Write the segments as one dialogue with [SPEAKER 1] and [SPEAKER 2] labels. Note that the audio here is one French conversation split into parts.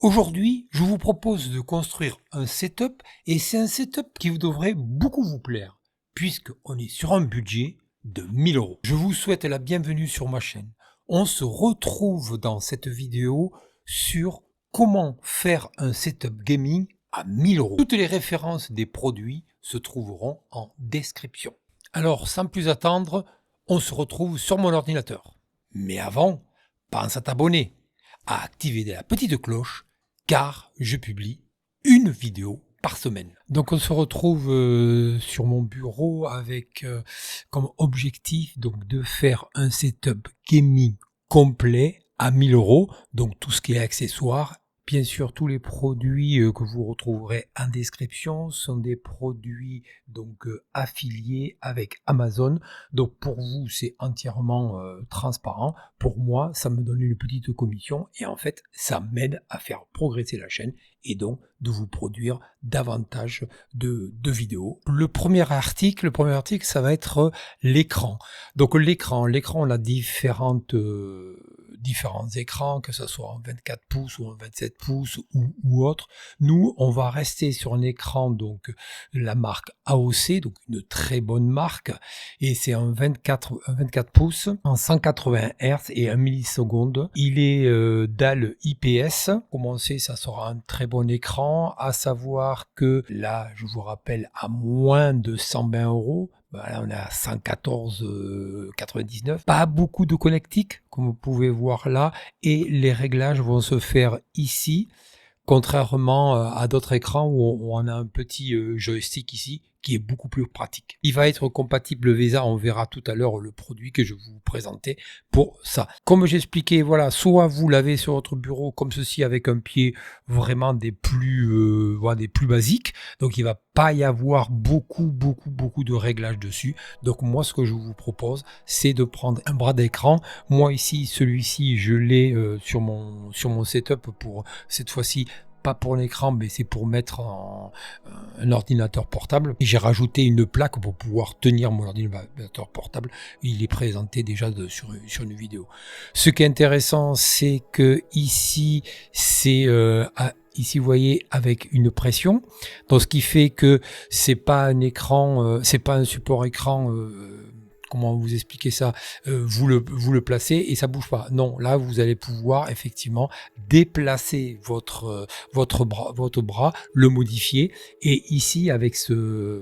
[SPEAKER 1] Aujourd'hui, je vous propose de construire un setup et c'est un setup qui vous devrait beaucoup vous plaire puisqu'on est sur un budget de 1000 euros. Je vous souhaite la bienvenue sur ma chaîne. On se retrouve dans cette vidéo sur comment faire un setup gaming à 1000 euros. Toutes les références des produits se trouveront en description. Alors, sans plus attendre, on se retrouve sur mon ordinateur. Mais avant, pense à t'abonner, à activer la petite cloche car je publie une vidéo par semaine. Donc on se retrouve sur mon bureau avec comme objectif donc de faire un setup gaming complet à 1000 euros, donc tout ce qui est accessoires. Bien sûr, tous les produits que vous retrouverez en description sont des produits donc affiliés avec Amazon. Donc pour vous, c'est entièrement transparent. Pour moi, ça me donne une petite commission et en fait, ça m'aide à faire progresser la chaîne et donc de vous produire davantage de vidéos. Le premier article, ça va être l'écran. Donc l'écran, on a différents écrans, que ce soit en 24 pouces ou en 27 pouces ou autre. Nous, on va rester sur un écran donc la marque AOC, donc une très bonne marque, et c'est un 24 pouces en 180 Hz et 1 milliseconde. Il est dalle IPS. Comme on sait, ça sera un très bon écran, à savoir que là, je vous rappelle, à moins de 120 euros, là, on est à 114,99. Pas beaucoup de connectiques, comme vous pouvez voir là, et les réglages vont se faire ici, contrairement à d'autres écrans où on a un petit joystick ici qui est beaucoup plus pratique. Il va être compatible VESA, on verra tout à l'heure le produit que je vais vous présenter pour ça. Comme j'expliquais, voilà, soit vous l'avez sur votre bureau comme ceci avec un pied vraiment des plus basiques, donc il va pas y avoir beaucoup de réglages dessus. Donc moi, ce que je vous propose, c'est de prendre un bras d'écran. Moi ici, celui-ci, je l'ai sur mon setup pour cette fois-ci. Pas pour l'écran, mais c'est pour mettre un ordinateur portable. Et j'ai rajouté une plaque pour pouvoir tenir mon ordinateur portable. Il est présenté déjà sur une vidéo. Ce qui est intéressant, c'est que ici, ici, vous voyez, avec une pression. Donc, ce qui fait que c'est pas un écran, c'est pas un support écran. Comment vous expliquer ça, vous le placez et ça bouge pas. Non, là vous allez pouvoir effectivement déplacer votre bras, le modifier, et ici avec ce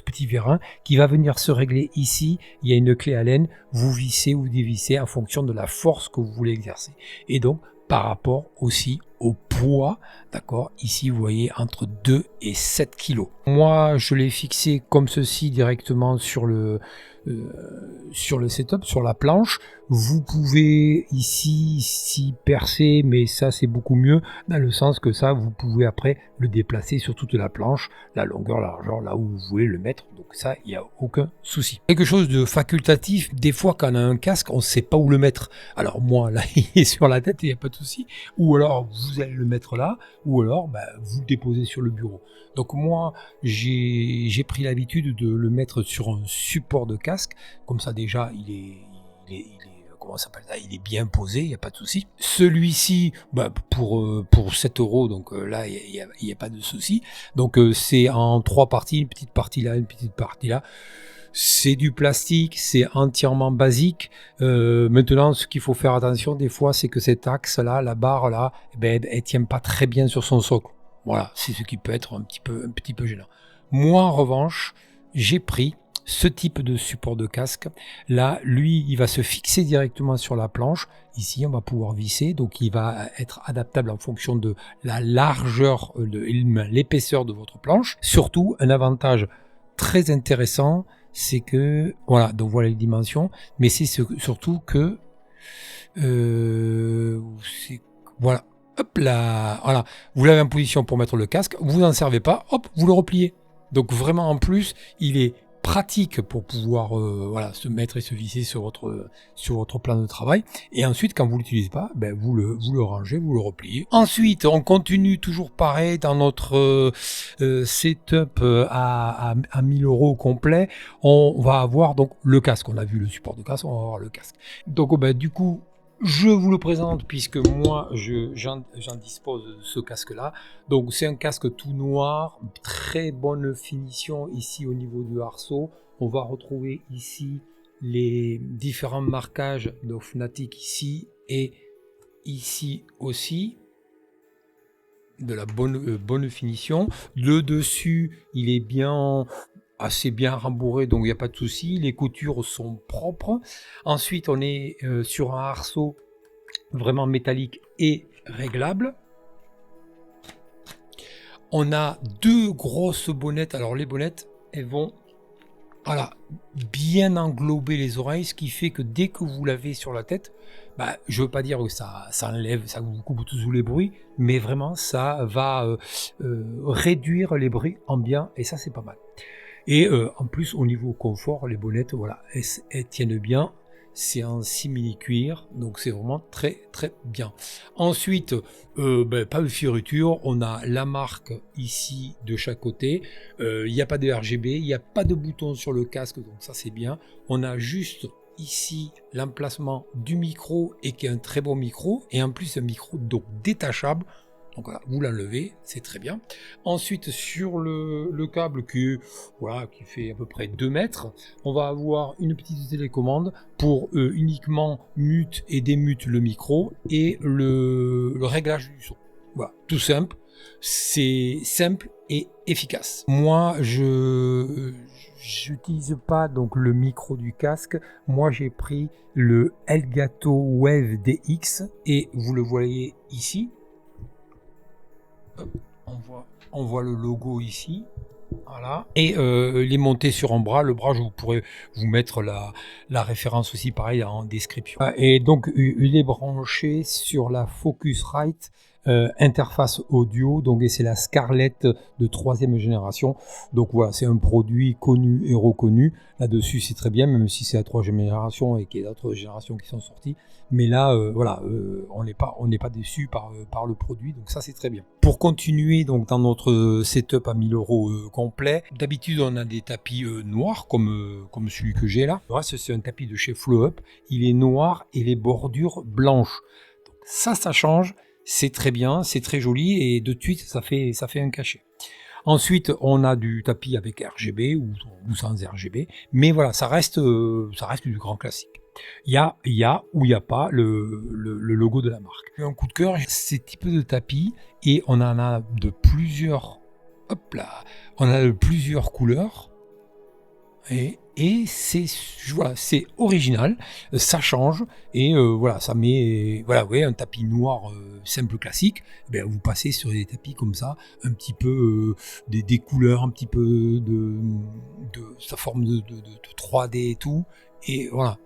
[SPEAKER 1] petit vérin qui va venir se régler ici, il y a une clé Allen, vous vissez ou dévissez en fonction de la force que vous voulez exercer. Et donc par rapport aussi au poids, d'accord, ici vous voyez entre 2 et 7 kg. Moi je l'ai fixé comme ceci directement sur le setup, sur la planche. Vous pouvez ici percer, mais ça c'est beaucoup mieux dans le sens que ça vous pouvez après le déplacer sur toute la planche, la longueur, la largeur, là où vous voulez le mettre. Donc ça, il n'y a aucun souci. Quelque chose de facultatif, des fois quand on a un casque, on ne sait pas où le mettre. Alors moi là, il est sur la tête, il n'y a pas de souci. Ou alors vous allez le mettre là, ou alors vous le déposez sur le bureau. Donc moi, j'ai pris l'habitude de le mettre sur un support de casque. Comme ça déjà, il est comment ça s'appelle ça, il est bien posé, il n'y a pas de souci. Celui-ci, pour 7 euros, donc là, il n'y a pas de souci. Donc c'est en 3 parties, une petite partie là, une petite partie là. C'est du plastique, c'est entièrement basique. Maintenant, ce qu'il faut faire attention des fois, c'est que cet axe-là, la barre là, elle tient pas très bien sur son socle. Voilà, c'est ce qui peut être un petit peu gênant. Moi, en revanche, j'ai pris ce type de support de casque. Là, lui, il va se fixer directement sur la planche. Ici, on va pouvoir visser. Donc, il va être adaptable en fonction de la largeur, l'épaisseur de votre planche. Surtout, un avantage très intéressant, c'est que, voilà, donc voilà les dimensions. Mais c'est surtout que, voilà. Hop là, voilà. Vous l'avez en position pour mettre le casque. Vous n'en servez pas. Hop, vous le repliez. Donc, vraiment, en plus, il est pratique pour pouvoir se mettre et se visser sur votre plan de travail. Et ensuite, quand vous l'utilisez pas, vous le rangez, vous le repliez. Ensuite, on continue toujours pareil dans notre setup à 1000 euros complet. On va avoir donc le casque. On a vu le support de casque, on va avoir le casque. Donc du coup, Je vous le présente puisque moi j'en dispose de ce casque là. Donc c'est un casque tout noir, très bonne finition ici au niveau du arceau. On va retrouver ici les différents marquages de Fnatic ici et ici aussi. De la bonne finition. Le dessus il est bien assez bien rembourré, donc il n'y a pas de souci. Les coutures sont propres. Ensuite on est sur un arceau vraiment métallique et réglable. On a deux grosses bonnettes. Alors les bonnettes, elles vont voilà, bien englober les oreilles, ce qui fait que dès que vous l'avez sur la tête, bah, je veux pas dire que ça enlève, ça vous coupe tous les bruits, mais vraiment ça va réduire les bruits ambiants et ça c'est pas mal. Et en plus au niveau confort, les bonnettes, voilà, elles tiennent bien. C'est en simili-cuir, donc c'est vraiment très très bien. Ensuite, pas de fioriture, on a la marque ici de chaque côté. Il n'y a pas de RGB, il n'y a pas de bouton sur le casque, donc ça c'est bien. On a juste ici l'emplacement du micro et qui est un très bon micro, et en plus un micro donc détachable. Donc voilà, vous l'enlevez, c'est très bien. Ensuite, sur le câble qui fait à peu près 2 mètres, on va avoir une petite télécommande pour uniquement mute et démute le micro et le réglage du son. Voilà, tout simple. C'est simple et efficace. Moi, je n'utilise pas donc le micro du casque. Moi, j'ai pris le Elgato Wave DX et vous le voyez ici. On voit le logo ici, voilà. Et il est monté sur un bras. Le bras, je pourrais vous mettre la référence aussi, pareil, en description. Et donc, il est branché sur la Focusrite interface audio. Donc, et c'est la Scarlett de 3e génération. Donc voilà, c'est un produit connu et reconnu. Là-dessus, c'est très bien, même si c'est la 3e génération et qu'il y a d'autres générations qui sont sorties. Mais là, on n'est pas déçu par le produit, donc ça c'est très bien. Pour continuer donc dans notre setup à 1000 euros complet, d'habitude on a des tapis noirs comme celui que j'ai là. Le reste c'est un tapis de chez Flow Up, il est noir et les bordures blanches. Donc ça change, c'est très bien, c'est très joli et de suite ça fait un cachet. Ensuite, on a du tapis avec RGB ou sans RGB, mais voilà, ça reste du grand classique. Il y a ou il n'y a pas le logo de la marque. Un coup de cœur, ces types de tapis, et on en a de plusieurs, on a de plusieurs couleurs, et c'est original, ça change, et ça met un tapis noir simple classique, vous passez sur des tapis comme ça, un petit peu des couleurs, un petit peu de sa forme de 3D et tout, et voilà.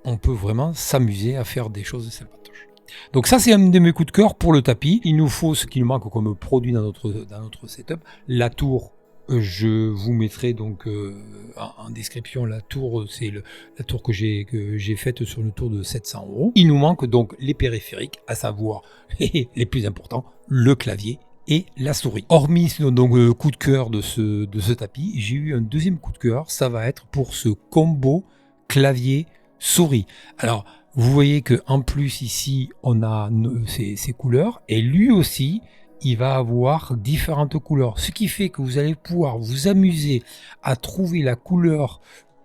[SPEAKER 1] On peut vraiment s'amuser à faire des choses sympatoches. Donc ça, c'est un de mes coups de cœur pour le tapis. Il nous faut ce qui nous manque comme produit dans notre setup. La tour, je vous mettrai donc en description la tour. C'est la tour que j'ai faite sur une tour de 700 €. Il nous manque donc les périphériques, à savoir les plus importants, le clavier et la souris. Hormis donc le coup de cœur de ce tapis, j'ai eu un deuxième coup de cœur. Ça va être pour ce combo clavier souris. Alors, vous voyez que en plus ici, on a ces couleurs, et lui aussi, il va avoir différentes couleurs. Ce qui fait que vous allez pouvoir vous amuser à trouver la couleur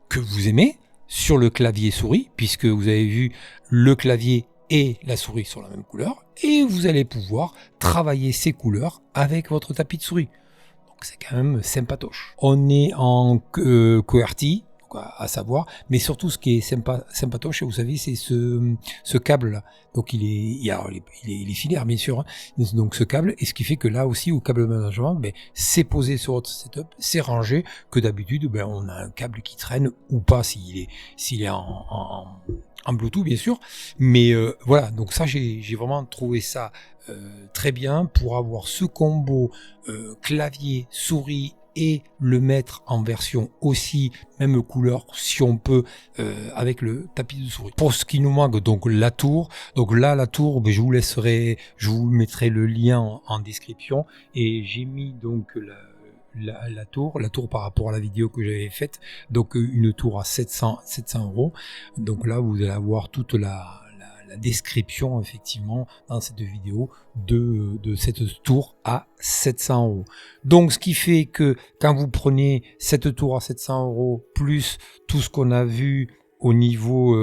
[SPEAKER 1] que vous aimez sur le clavier souris, puisque vous avez vu le clavier et la souris sur la même couleur, et vous allez pouvoir travailler ces couleurs avec votre tapis de souris. Donc c'est quand même sympatoche. On est en QWERTY, à savoir, mais surtout ce qui est sympatoche, vous savez, c'est ce câble là. Donc il est filaire bien sûr, hein. Donc ce câble, et ce qui fait que là aussi au câble management, c'est posé sur votre setup, c'est rangé, que d'habitude on a un câble qui traîne ou pas s'il est en Bluetooth bien sûr, mais voilà, donc ça j'ai vraiment trouvé ça très bien pour avoir ce combo clavier, souris et le mettre en version aussi même couleur si on peut avec le tapis de souris. Pour ce qui nous manque, donc la tour, donc là la tour, je vous mettrai le lien en description, et j'ai mis donc la tour par rapport à la vidéo que j'avais faite, donc une tour à 700 €. Donc là vous allez avoir toute la la description effectivement dans cette vidéo de cette tour à 700 €. Donc ce qui fait que quand vous prenez cette tour à 700 € plus tout ce qu'on a vu au niveau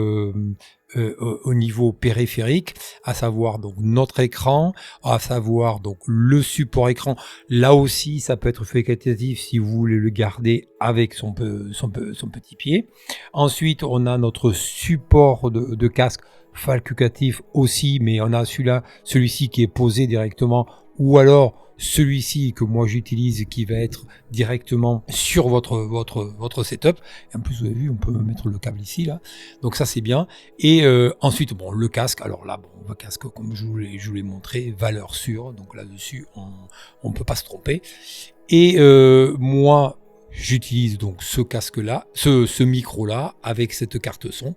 [SPEAKER 1] périphérique, à savoir donc notre écran, à savoir donc le support écran. Là aussi, ça peut être facultatif si vous voulez le garder avec son petit pied. Ensuite, on a notre support de casque facultatif aussi, mais on a celui-ci qui est posé directement, ou alors celui-ci que moi j'utilise qui va être directement sur votre setup. Et en plus, vous avez vu, on peut mettre le câble ici, là. Donc ça, c'est bien. Et ensuite, bon, le casque. Alors là, bon, le casque, comme je vous l'ai montré, valeur sûre. Donc là-dessus, on ne peut pas se tromper. Et moi, j'utilise donc ce casque-là, ce micro-là, avec cette carte son.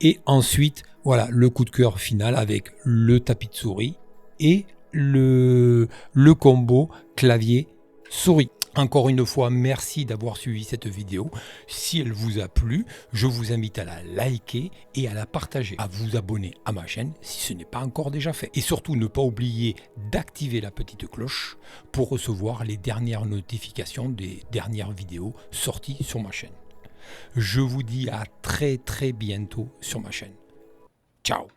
[SPEAKER 1] Et ensuite, voilà, le coup de cœur final avec le tapis de souris et le combo clavier-souris. Encore une fois, merci d'avoir suivi cette vidéo. Si elle vous a plu, je vous invite à la liker et à la partager, à vous abonner à ma chaîne si ce n'est pas encore déjà fait. Et surtout, ne pas oublier d'activer la petite cloche pour recevoir les dernières notifications des dernières vidéos sorties sur ma chaîne. Je vous dis à très bientôt sur ma chaîne. Ciao!